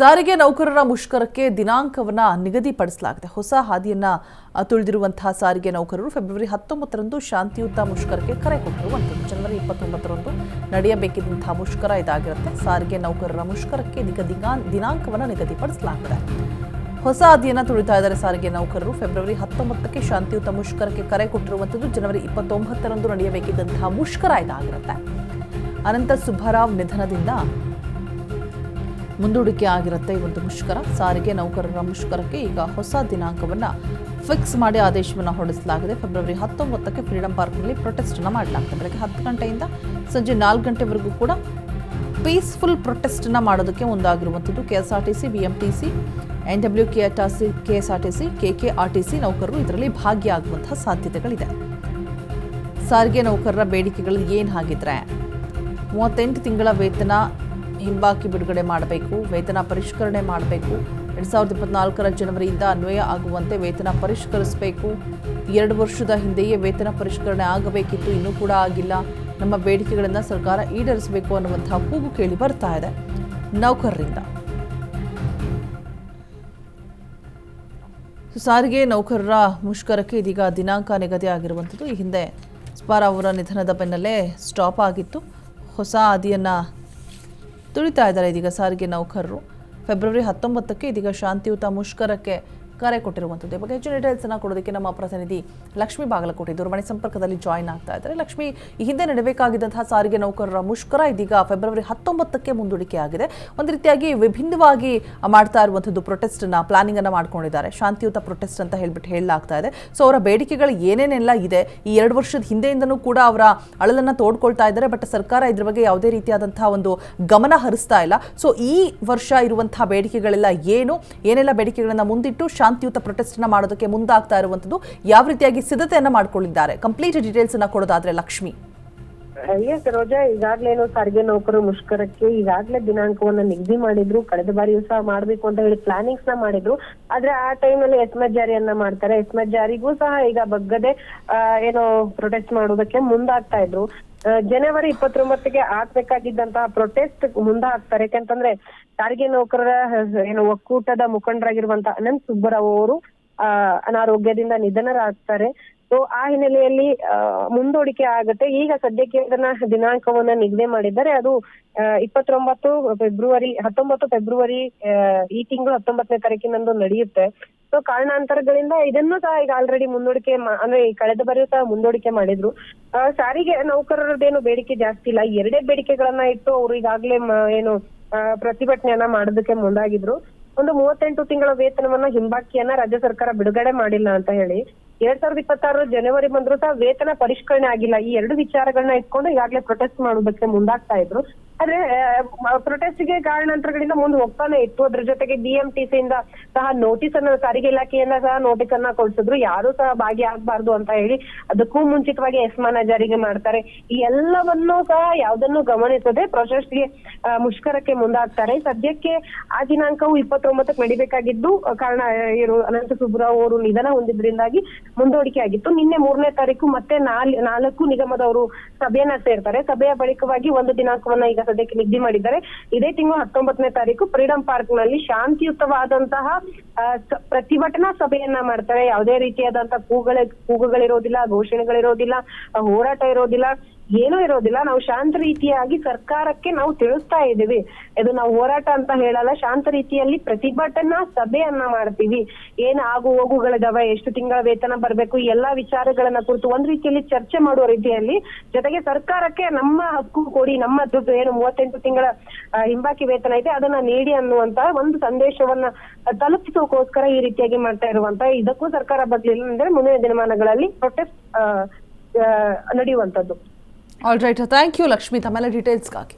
ಸಾರಿಗೆ ನೌಕರರ ಮುಷ್ಕರಕ್ಕೆ ದಿನಾಂಕವನ್ನು ನಿಗದಿಪಡಿಸಲಾಗಿದೆ. ಹೊಸ ಹಾದಿಯನ್ನ ತುಳಿದಿರುವಂತಹ ಸಾರಿಗೆ ನೌಕರರು ಫೆಬ್ರವರಿ 19ರಂದು ಶಾಂತಿಯುತ ಮುಷ್ಕರಕ್ಕೆ ಕರೆ ಕೊಟ್ಟಿರುವಂಥದ್ದು. ಜನವರಿ 29ರಂದು ನಡೆಯಬೇಕಿದ್ದಂತಹ ಮುಷ್ಕರ ಇದಾಗಿರುತ್ತೆ. ಸಾರಿಗೆ ನೌಕರರ ಮುಷ್ಕರಕ್ಕೆ ದಿನಾಂಕವನ್ನು ನಿಗದಿಪಡಿಸಲಾಗಿದೆ. ಹೊಸ ಹಾದಿಯನ್ನು ತುಳಿತಾ ಇದ್ದಾರೆ ಸಾರಿಗೆ ನೌಕರರು. ಫೆಬ್ರವರಿ 19ಕ್ಕೆ ಶಾಂತಿಯುತ ಮುಷ್ಕರಕ್ಕೆ ಕರೆ ಕೊಟ್ಟಿರುವಂಥದ್ದು. ಜನವರಿ 29ರಂದು ನಡೆಯಬೇಕಿದ್ದಂತಹ ಮುಷ್ಕರ ಇದಾಗಿರುತ್ತೆ. ಅನಂತ ಸುಬ್ಬರಾವ್ ನಿಧನದಿಂದ ಮುಂದೂಡಿಕೆ ಆಗಿರುತ್ತೆ ಈ ಒಂದು ಮುಷ್ಕರ. ಸಾರಿಗೆ ನೌಕರರ ಮುಷ್ಕರಕ್ಕೆ ಈಗ ಹೊಸ ದಿನಾಂಕವನ್ನು ಫಿಕ್ಸ್ ಮಾಡಿ ಆದೇಶವನ್ನು ಹೊರಡಿಸಲಾಗಿದೆ. ಫೆಬ್ರವರಿ 19ಕ್ಕೆ ಫ್ರೀಡಂ ಪಾರ್ಕ್ನಲ್ಲಿ ಪ್ರೊಟೆಸ್ಟ್ ಅನ್ನು ಮಾಡಲಾಗ್ತದೆ. ಬೆಳಗ್ಗೆ 10 ಗಂಟೆಯಿಂದ ಸಂಜೆ 4 ಗಂಟೆವರೆಗೂ ಕೂಡ ಪೀಸ್ಫುಲ್ ಪ್ರೊಟೆಸ್ಟ್ ಅನ್ನು ಮಾಡೋದಕ್ಕೆ ಮುಂದಾಗಿರುವಂಥದ್ದು. ಕೆಎಸ್ಆರ್ಟಿಸಿ, ಬಿಎಂಟಿಸಿ, ಕೆಎಸ್ಆರ್ಟಿಸಿ, ಕೆಕೆಆರ್ಟಿಸಿ ನೌಕರರು ಇದರಲ್ಲಿ ಭಾಗಿಯಾಗುವಂತಹ ಸಾಧ್ಯತೆಗಳಿದೆ. ಸಾರಿಗೆ ನೌಕರರ ಬೇಡಿಕೆಗಳು ಏನು ಹಾಗಿದ್ರೆ 38 ತಿಂಗಳ ವೇತನ ಹಿಂಬಾಕಿ ಬಿಡುಗಡೆ ಮಾಡಬೇಕು, ವೇತನ ಪರಿಷ್ಕರಣೆ ಮಾಡಬೇಕು, 2024ರ ಜನವರಿಯಿಂದ ಅನ್ವಯ ಆಗುವಂತೆ ವೇತನ ಪರಿಷ್ಕರಿಸಬೇಕು, 2 ವರ್ಷದ ಹಿಂದೆಯೇ ವೇತನ ಪರಿಷ್ಕರಣೆ ಆಗಬೇಕಿತ್ತು, ಇನ್ನೂ ಕೂಡ ಆಗಿಲ್ಲ, ನಮ್ಮ ಬೇಡಿಕೆಗಳನ್ನು ಸರ್ಕಾರ ಈಡೇರಿಸಬೇಕು ಅನ್ನುವಂತಹ ಕೂಗು ಕೇಳಿ ಬರ್ತಾ ಇದೆ ನೌಕರರಿಂದ. ಸಾರಿಗೆ ನೌಕರರ ಮುಷ್ಕರಕ್ಕೆ ಇದೀಗ ದಿನಾಂಕ ನಿಗದಿ ಆಗಿರುವಂಥದ್ದು. ಈ ಹಿಂದೆ ಸ್ಪಾರ್ ಅವರ ನಿಧನದ ಬೆನ್ನಲ್ಲೇ ಸ್ಟಾಪ್ ಆಗಿತ್ತು. ಹೊಸ ಹಾದಿಯನ್ನು ತುಳಿತಾ ಇದ್ದಾರೆ ಇದೀಗ ಸಾರಿಗೆ ನೌಕರರು. ಫೆಬ್ರವರಿ 19ಕ್ಕೆ ಇದೀಗ ಶಾಂತಿಯುತ ಮುಷ್ಕರಕ್ಕೆ ಕರೆ ಕೊಟ್ಟಿರುವಂಥದ್ದು. ಬಗ್ಗೆ ಹೆಚ್ಚಿನ ಡೀಟೇಲ್ಸ್ ಅನ್ನು ಕೊಡೋದಕ್ಕೆ ನಮ್ಮ ಪ್ರತಿನಿಧಿ ಲಕ್ಷ್ಮೀ ಬಾಗಲಕೋಟೆ ದೂರವಾಣಿ ಸಂಪರ್ಕದಲ್ಲಿ ಜಾಯಿನ್ ಆಗ್ತಾ ಇದ್ದಾರೆ. ಲಕ್ಷ್ಮಿ, ಈ ಹಿಂದೆ ನಡೆಯಬೇಕಾಗಿದ್ದಂತಹ ಸಾರಿಗೆ ನೌಕರರ ಮುಷ್ಕರ ಇದೀಗ ಫೆಬ್ರವರಿ 19ಕ್ಕೆ ಮುಂದೂಡಿಕೆ ಆಗಿದೆ. ಒಂದು ರೀತಿಯಾಗಿ ವಿಭಿನ್ನವಾಗಿ ಮಾಡ್ತಾ ಇರುವಂಥದ್ದು ಪ್ರೊಟೆಸ್ಟ್ ಅನ್ನ ಪ್ಲಾನಿಂಗ್ ಅನ್ನ ಮಾಡ್ಕೊಂಡಿದ್ದಾರೆ. ಶಾಂತಿಯುತ ಪ್ರೊಟೆಸ್ಟ್ ಅಂತ ಹೇಳ್ಬಿಟ್ಟು ಹೇಳಲಾಗ್ತಾ ಇದೆ. ಸೊ ಅವರ ಬೇಡಿಕೆಗಳು ಏನೇನೆಲ್ಲ ಇದೆ, ಈ 2 ವರ್ಷದ ಹಿಂದೆಯಿಂದನೂ ಕೂಡ ಅವರ ಅಳಲನ್ನ ತೋಡ್ಕೊಳ್ತಾ ಇದ್ದಾರೆ. ಬಟ್ ಸರ್ಕಾರ ಇದ್ರ ಬಗ್ಗೆ ಯಾವುದೇ ರೀತಿಯಾದಂತಹ ಒಂದು ಗಮನ ಹರಿಸ್ತಾ ಇಲ್ಲ. ಸೊ ಈ ವರ್ಷ ಇರುವಂತಹ ಬೇಡಿಕೆಗಳೆಲ್ಲ ಏನೆಲ್ಲ ಬೇಡಿಕೆಗಳನ್ನ ಮುಂದಿಟ್ಟು ಶಾಂತಿಯುತ ಪ್ರೊಟೆಸ್ಟ್ ಅನ್ನ ಮಾಡೋದಕ್ಕೆ ಮುಂದಾಗ್ತಾ ಇರುವಂತದ್ದು, ಯಾವ ರೀತಿಯಾಗಿ ಸಿದ್ಧತೆಯನ್ನ ಮಾಡ್ಕೊಂಡಿದ್ದಾರೆ, ಕಂಪ್ಲೀಟ್ ಡೀಟೇಲ್ಸ್ ಅನ್ನ ಕೊಡೋದಾದ್ರೆ ಲಕ್ಷ್ಮಿ. ರೋಜಾ, ಈಗಾಗ್ಲೇನು ಸಾರಿಗೆ ನೌಕರರು ಮುಷ್ಕರಕ್ಕೆ ಈಗಾಗ್ಲೇ ದಿನಾಂಕವನ್ನ ನಿಗದಿ ಮಾಡಿದ್ರು. ಕಳೆದ ಬಾರಿಯೂ ಸಹ ಮಾಡ್ಬೇಕು ಅಂತ ಹೇಳಿ ಪ್ಲಾನಿಂಗ್ಸ್ ನ ಮಾಡಿದ್ರು. ಆದ್ರೆ ಆ ಟೈಮ್ ಅಲ್ಲಿ ಎಸ್ಎಂಎಸ್ ಜಾರಿಯನ್ನ ಮಾಡ್ತಾರೆ. ಎಸ್ಎಂಎಸ್ ಜಾರಿಗೂ ಸಹ ಈಗ ಬಗ್ಗದೆ ಏನೋ ಪ್ರೊಟೆಸ್ಟ್ ಮಾಡೋದಕ್ಕೆ ಮುಂದಾಗ್ತಾ ಇದ್ರು. ಜನವರಿ 29ಗೆ ಆಗ್ಬೇಕಾಗಿದ್ದಂತಹ ಪ್ರೊಟೆಸ್ಟ್ ಮುಂದಾಗ್ತಾರೆ. ಯಾಕಂತಂದ್ರೆ ಸಾರಿಗೆ ನೌಕರರ ಏನು ಒಕ್ಕೂಟದ ಮುಖಂಡರಾಗಿರುವಂತಹ ಅನಂತ ಸುಬ್ಬರಾವ್ ಅವರು ಅನಾರೋಗ್ಯದಿಂದ ನಿಧನರಾಗ್ತಾರೆ. ಸೊ ಆ ಹಿನ್ನೆಲೆಯಲ್ಲಿ ಮುಂದೂಡಿಕೆ ಆಗುತ್ತೆ. ಈಗ ಸದ್ಯಕ್ಕೆ ಅದನ್ನ ದಿನಾಂಕವನ್ನ ನಿಗದಿ ಮಾಡಿದ್ದಾರೆ. ಅದು 19 ಫೆಬ್ರವರಿ ಈ ತಿಂಗಳು 19ನೇ ತಾರೀಕಿನಂದು ನಡೆಯುತ್ತೆ. ಸೊ ಕಾರಣಾಂತರಗಳಿಂದ ಇದನ್ನು ಸಹ ಈಗ ಆಲ್ರೆಡಿ ಮುಂದೂಡಿಕೆ ಅಂದ್ರೆ ಕಳೆದ ಬಾರಿಯೂ ಸಹ ಮುಂದೂಡಿಕೆ ಮಾಡಿದ್ರು. ಸಾರಿಗೆ ನೌಕರರದೇನು ಬೇಡಿಕೆ ಜಾಸ್ತಿ ಇಲ್ಲ, 2 ಬೇಡಿಕೆಗಳನ್ನ ಇಟ್ಟು ಅವ್ರು ಈಗಾಗ್ಲೇ ಏನು ಪ್ರತಿಭಟನೆಯನ್ನ ಮಾಡೋದಕ್ಕೆ ಮುಂದಾಗಿದ್ರು. ಒಂದು 38 ತಿಂಗಳ ವೇತನವನ್ನ ಹಿಂಬಾಕಿಯನ್ನ ರಾಜ್ಯ ಸರ್ಕಾರ ಬಿಡುಗಡೆ ಮಾಡಿಲ್ಲ ಅಂತ ಹೇಳಿ 2026 ಜನವರಿ ಬಂದ್ರು ಸಹ ವೇತನ ಪರಿಷ್ಕರಣೆ ಆಗಿಲ್ಲ. ಈ 2 ವಿಚಾರಗಳನ್ನ ಇಟ್ಕೊಂಡು ಈಗಾಗಲೇ ಪ್ರೊಟೆಸ್ಟ್ ಮಾಡೋದಕ್ಕೆ ಮುಂದಾಗ್ತಾ ಇದ್ರು. ಆದ್ರೆ ಪ್ರೊಟೆಸ್ಟ್ ಗೆ ಕಾರಣಾಂತರಗಳಿಂದ ಮುಂದೆ ಹೋಗ್ತಾನೆ ಇತ್ತು. ಅದ್ರ ಜೊತೆಗೆ ಬಿಎಂಟಿಸಿ ಇಂದ ಸಹ ನೋಟಿಸ್ ಅನ್ನ, ಸಾರಿಗೆ ಇಲಾಖೆಯಿಂದ ಸಹ ನೋಟಿಸ್ ಅನ್ನ ಕೊಡ್ಸಿದ್ರು, ಯಾರು ಸಹ ಭಾಗಿಯಾಗಬಾರ್ದು ಅಂತ ಹೇಳಿ. ಅದಕ್ಕೂ ಮುಂಚಿತವಾಗಿ ಎಸ್ಮಾನ ಜಾರಿಗೆ ಮಾಡ್ತಾರೆ. ಈ ಎಲ್ಲವನ್ನೂ ಸಹ ಯಾವ್ದನ್ನು ಗಮನಿಸದೆ ಪ್ರೊಟೆಸ್ಟ್ ಗೆ ಮುಷ್ಕರಕ್ಕೆ ಮುಂದಾಗ್ತಾರೆ. ಸದ್ಯಕ್ಕೆ ಆ ದಿನಾಂಕವು 29ಕ್ಕೆ ನಡಿಬೇಕಾಗಿದ್ದು ಕಾರಣ ಅನಂತ ಸುಬ್ಬರಾವ್ ಅವರು ನಿಧನ ಹೊಂದಿದ್ರಿಂದಾಗಿ ಮುಂದೂಡಿಕೆ ಆಗಿತ್ತು. ನಿನ್ನೆ 3ನೇ ತಾರೀಕು ಮತ್ತೆ 4 ನಿಗಮದವರು ಸಭೆಯನ್ನ ಸೇರ್ತಾರೆ. ಸಭೆಯ ಬಳಿಕವಾಗಿ ಒಂದು ದಿನಾಂಕವನ್ನ ಈಗ ಸದ್ಯಕ್ಕೆ ನಿಗದಿ ಮಾಡಿದ್ದಾರೆ. ಇದೇ ತಿಂಗಳು 19ನೇ ತಾರೀಕು ಫ್ರೀಡಂ ಪಾರ್ಕ್ ನಲ್ಲಿ ಶಾಂತಿಯುತವಾದಂತಹ ಪ್ರತಿಭಟನಾ ಸಭೆಯನ್ನ ಮಾಡ್ತಾರೆ. ಯಾವುದೇ ರೀತಿಯಾದಂತಹ ಕೂಗುಗಳಿರೋದಿಲ್ಲ, ಘೋಷಣೆಗಳಿರೋದಿಲ್ಲ, ಹೋರಾಟ ಇರೋದಿಲ್ಲ, ಏನೂ ಇರೋದಿಲ್ಲ. ನಾವು ಶಾಂತ ರೀತಿಯಾಗಿ ಸರ್ಕಾರಕ್ಕೆ ನಾವು ತಿಳಿಸ್ತಾ ಇದ್ದೀವಿ. ಇದು ನಾವು ಹೋರಾಟ ಅಂತ ಹೇಳಲ್ಲ, ಶಾಂತ ರೀತಿಯಲ್ಲಿ ಪ್ರತಿಭಟನಾ ಸಭೆಯನ್ನ ಮಾಡ್ತೀವಿ. ಏನ್ ಆಗು ಹೋಗುಗಳಿದಾವೆ, ಎಷ್ಟು ತಿಂಗಳ ವೇತನ ಬರ್ಬೇಕು, ಈ ಎಲ್ಲಾ ವಿಚಾರಗಳನ್ನ ಕುರಿತು ಒಂದ್ ರೀತಿಯಲ್ಲಿ ಚರ್ಚೆ ಮಾಡುವ ರೀತಿಯಲ್ಲಿ, ಜೊತೆಗೆ ಸರ್ಕಾರಕ್ಕೆ ನಮ್ಮ ಹಕ್ಕು ಕೊಡಿ, ನಮ್ಮ ದುಡ್ಡು ಏನು 38 ತಿಂಗಳ ಹಿಂಬಾಕಿ ವೇತನ ಇದೆ ಅದನ್ನ ನೀಡಿ ಅನ್ನುವಂತ ಒಂದು ಸಂದೇಶವನ್ನ ತಲುಪಿಸೋಕೋಸ್ಕರ ಈ ರೀತಿಯಾಗಿ ಮಾಡ್ತಾ ಇರುವಂತ. ಇದಕ್ಕೂ ಸರ್ಕಾರ ಬದಲಿಲ್ಲ ಅಂದ್ರೆ ಮುಂದಿನ ದಿನಮಾನಗಳಲ್ಲಿ ಪ್ರೊಟೆಸ್ಟ್ ನಡೆಯುವಂತದ್ದು. All right, thank you Lakshmi ತಮ್ಮೆಲ್ಲ ಡೀಟೇಲ್ಸ್ಗಾಗಿ.